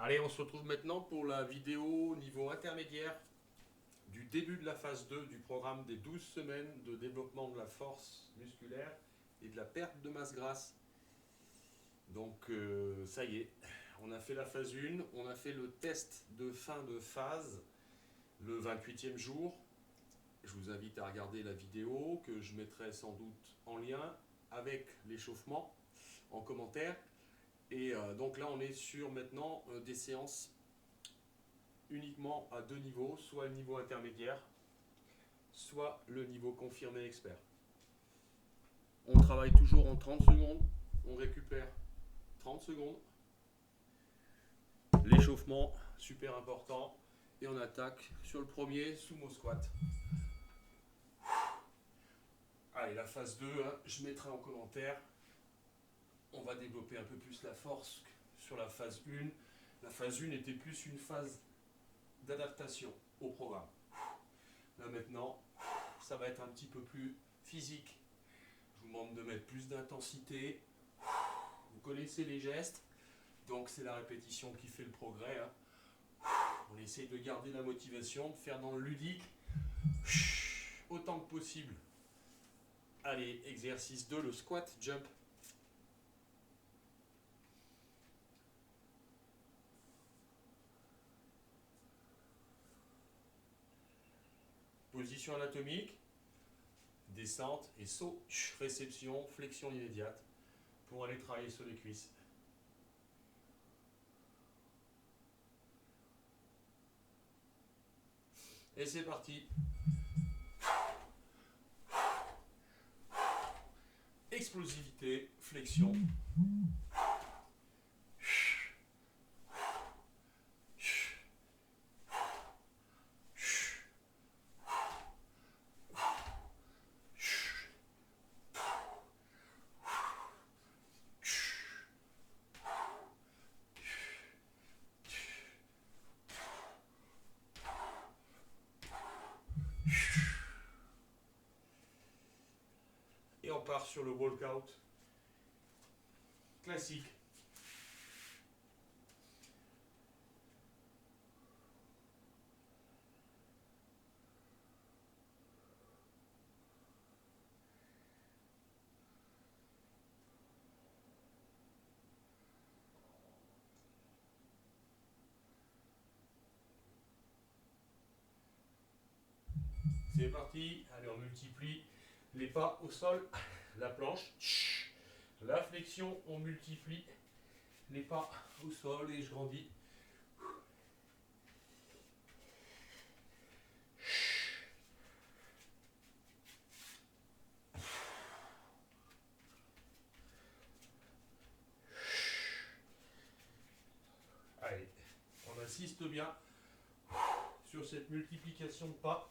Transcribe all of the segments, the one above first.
Allez, on se retrouve maintenant pour la vidéo niveau intermédiaire du début de la phase 2 du programme des 12 semaines de développement de la force musculaire et de la perte de masse grasse. Donc ça y est, on a fait la phase 1, on a fait le test de fin de phase le 28e jour. Je vous invite à regarder la vidéo que je mettrai sans doute en lien avec l'échauffement en commentaire. Et donc là on est sur maintenant des séances uniquement à deux niveaux, soit le niveau intermédiaire, soit le niveau confirmé expert. On travaille toujours en 30 secondes, on récupère 30 secondes. L'échauffement, super important. Et on attaque sur le premier sumo squat. Allez, la phase 2, hein, je mettrai en commentaire. On va développer un peu plus la force sur la phase 1. La phase 1 était plus une phase d'adaptation au programme. Là maintenant, ça va être un petit peu plus physique. Je vous demande de mettre plus d'intensité. Vous connaissez les gestes, donc c'est la répétition qui fait le progrès. Hein. On essaye de garder la motivation, de faire dans le ludique autant que possible. Allez, exercice 2, le squat jump. Position anatomique, descente et saut, réception, flexion immédiate pour aller travailler sur les cuisses. Et c'est parti. Explosivité, flexion. Et on part sur le walkout classique. C'est parti. Allez, on multiplie les pas au sol, la planche, la flexion, on multiplie les pas au sol et je grandis. Allez, on insiste bien sur cette multiplication de pas.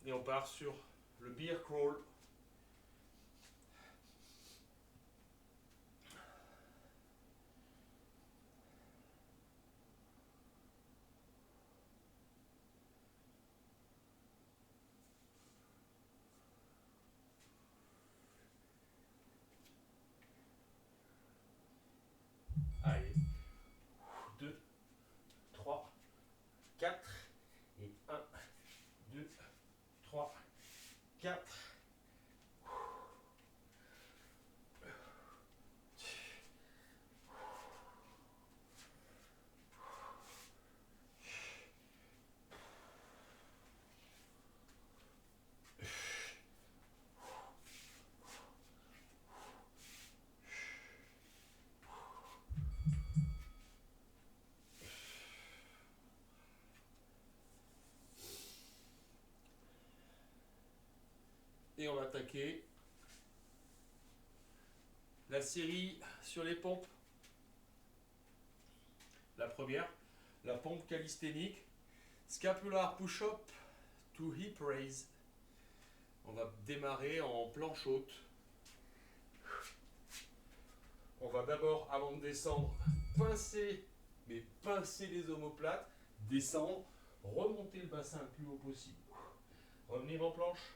Et on part sur le bear crawl. Allez, 2, 3, 4 et 1, 2, 3, 4. Et on va attaquer la série sur les pompes. La première, la pompe calisthénique, scapular push-up to hip raise. On va démarrer en planche haute. On va d'abord, avant de descendre, pincer les omoplates, descendre, remonter le bassin le plus haut possible. Revenir en planche,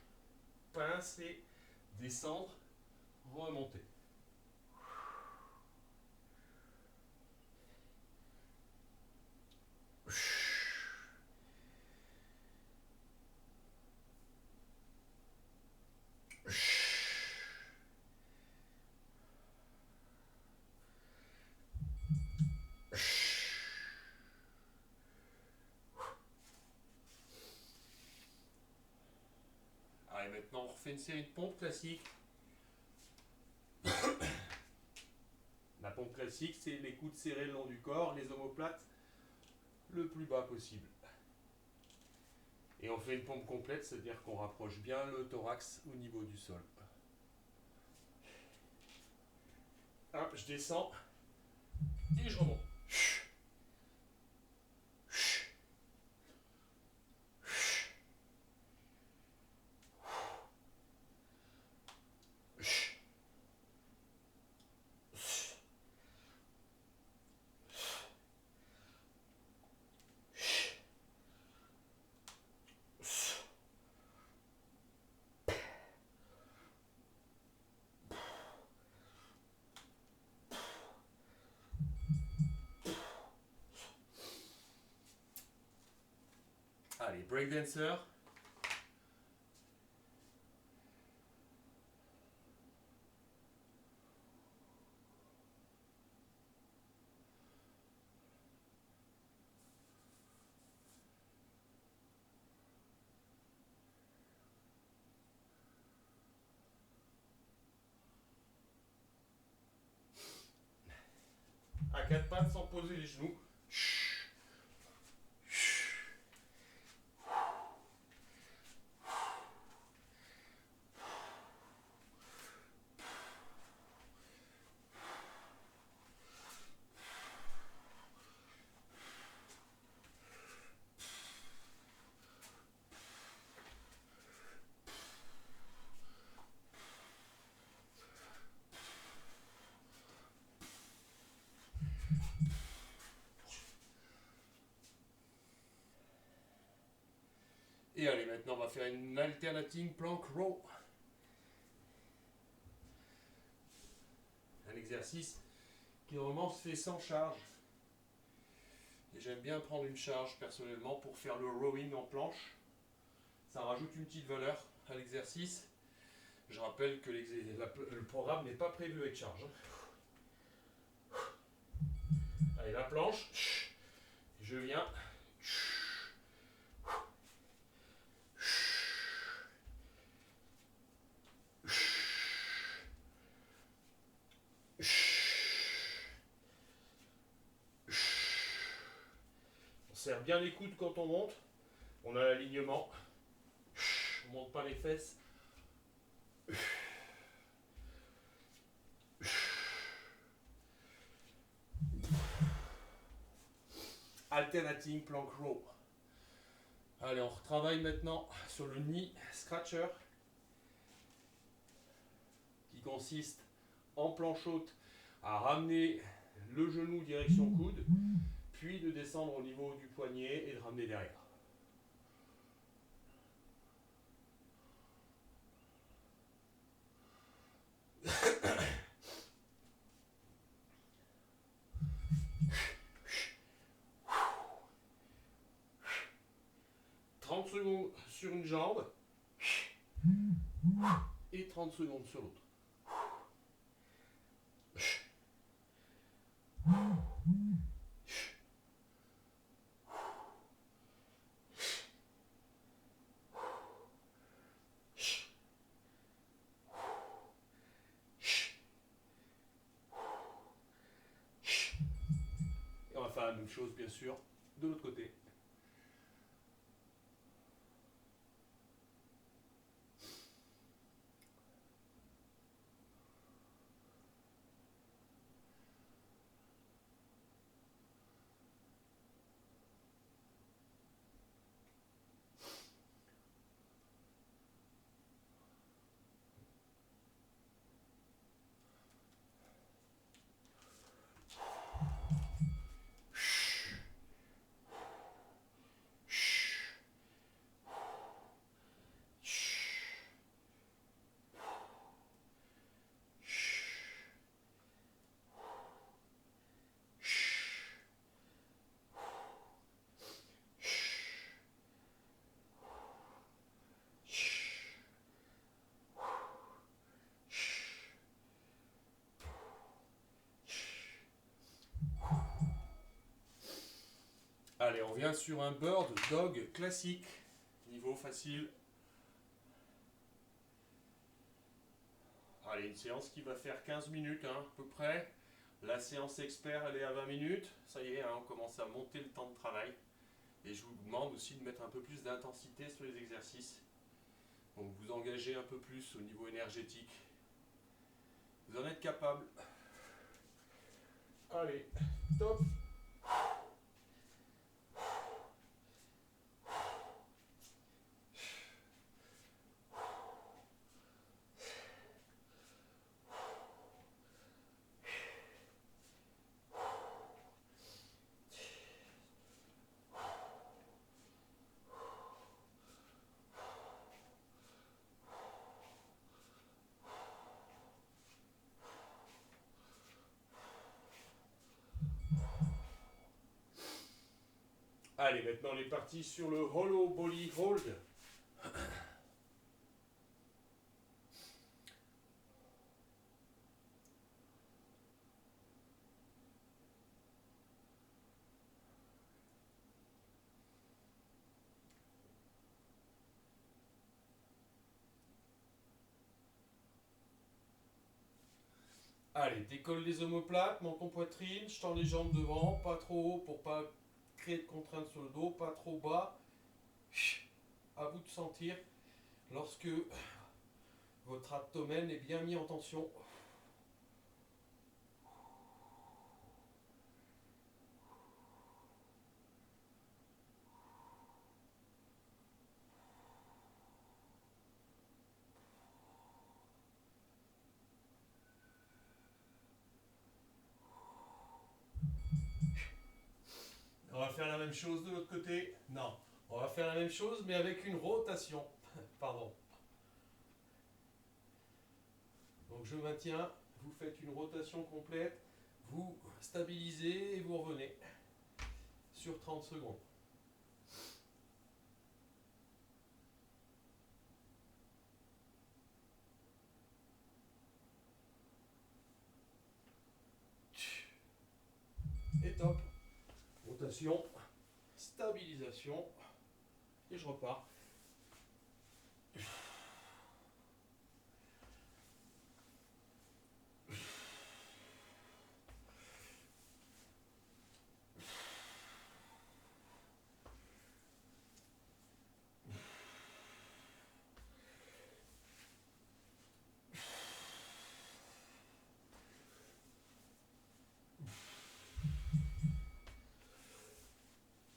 pincer, descendre, remonter. Allez, maintenant on refait une série de pompes classiques. La pompe classique, c'est les coudes serrés le long du corps, les omoplates le plus bas possible. Et on fait une pompe complète, c'est-à-dire qu'on rapproche bien le thorax au niveau du sol. Hop, je descends et je remonte. Allez, breakdancer. À quatre pattes sans poser les genoux. Et allez, maintenant on va faire une alternating plank row. Un exercice qui normalement se fait sans charge. Et j'aime bien prendre une charge personnellement pour faire le rowing en planche. Ça rajoute une petite valeur à l'exercice. Je rappelle que le programme n'est pas prévu avec charge. Allez, la planche. Je viens. On serre bien les coudes quand on monte. On a l'alignement. On ne monte pas les fesses. Alternating plank row. Allez, on retravaille maintenant sur le knee scratcher qui consiste en planche haute à ramener le genou direction coude, puis de descendre au niveau du poignet et de ramener derrière. « 30 secondes sur une jambe et 30 secondes sur l'autre. Et on va faire la même chose, bien sûr, de l'autre côté. Allez, on vient sur un bird dog classique, niveau facile. Allez, une séance qui va faire 15 minutes à peu près. La séance expert, elle est à 20 minutes. Ça y est, on commence à monter le temps de travail. Et je vous demande aussi de mettre un peu plus d'intensité sur les exercices. Donc vous engagez un peu plus au niveau énergétique. Vous en êtes capable. Allez, top. Allez, maintenant on est parti sur le hollow body hold. Allez, décolle les omoplates, menton poitrine, je tends les jambes devant, pas trop haut pour pas créer de contrainte sur le dos, pas trop bas. À vous de sentir lorsque votre abdomen est bien mis en tension. On va faire la même chose de l'autre côté. Non, on va faire la même chose mais avec une rotation. Pardon. Donc je maintiens, vous faites une rotation complète, vous stabilisez et vous revenez sur 30 secondes. Et top. Rotation, stabilisation, et je repars.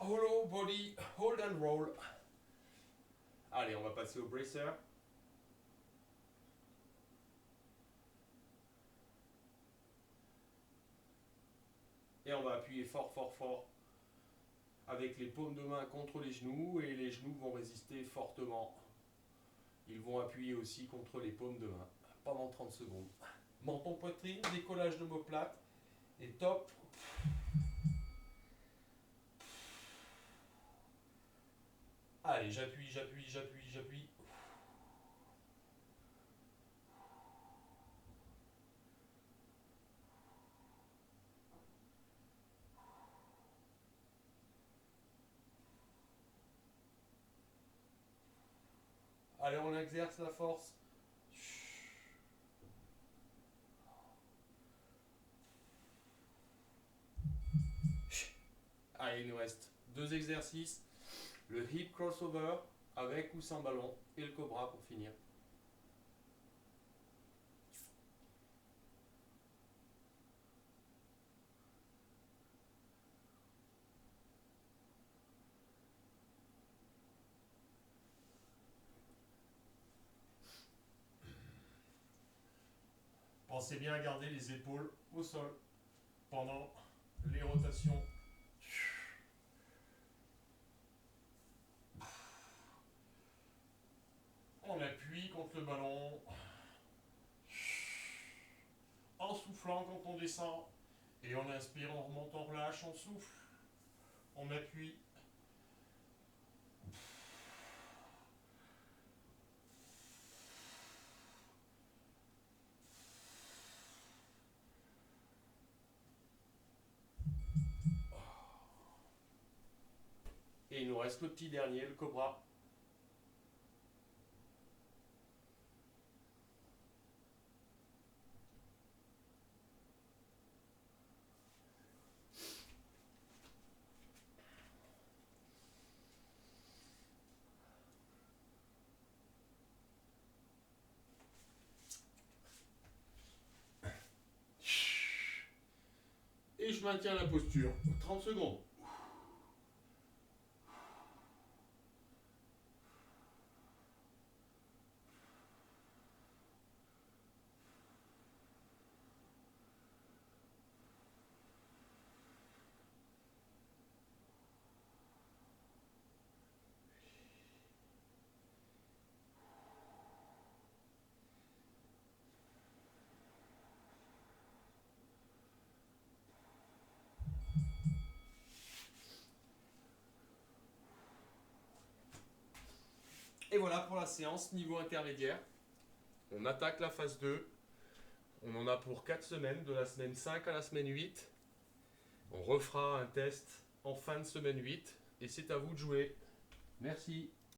Hollow body, hold and roll. Allez, on va passer au bracer. Et on va appuyer fort, fort, fort avec les paumes de main contre les genoux et les genoux vont résister fortement. Ils vont appuyer aussi contre les paumes de main pendant 30 secondes. Menton poitrine, décollage d'omoplate et top. Allez, j'appuie, j'appuie, j'appuie, j'appuie. Allez, on exerce la force. Allez, il nous reste 2 exercices. Le hip crossover avec ou sans ballon et le cobra pour finir. Pensez bien à garder les épaules au sol pendant les rotations. On appuie contre le ballon. En soufflant quand on descend. Et on inspire, on remonte, on relâche, on souffle. On appuie. Et il nous reste le petit dernier, le cobra. Et je maintiens la posture. 30 secondes. Et voilà pour la séance niveau intermédiaire. On attaque la phase 2. On en a pour 4 semaines, de la semaine 5 à la semaine 8. On refera un test en fin de semaine 8. Et c'est à vous de jouer. Merci.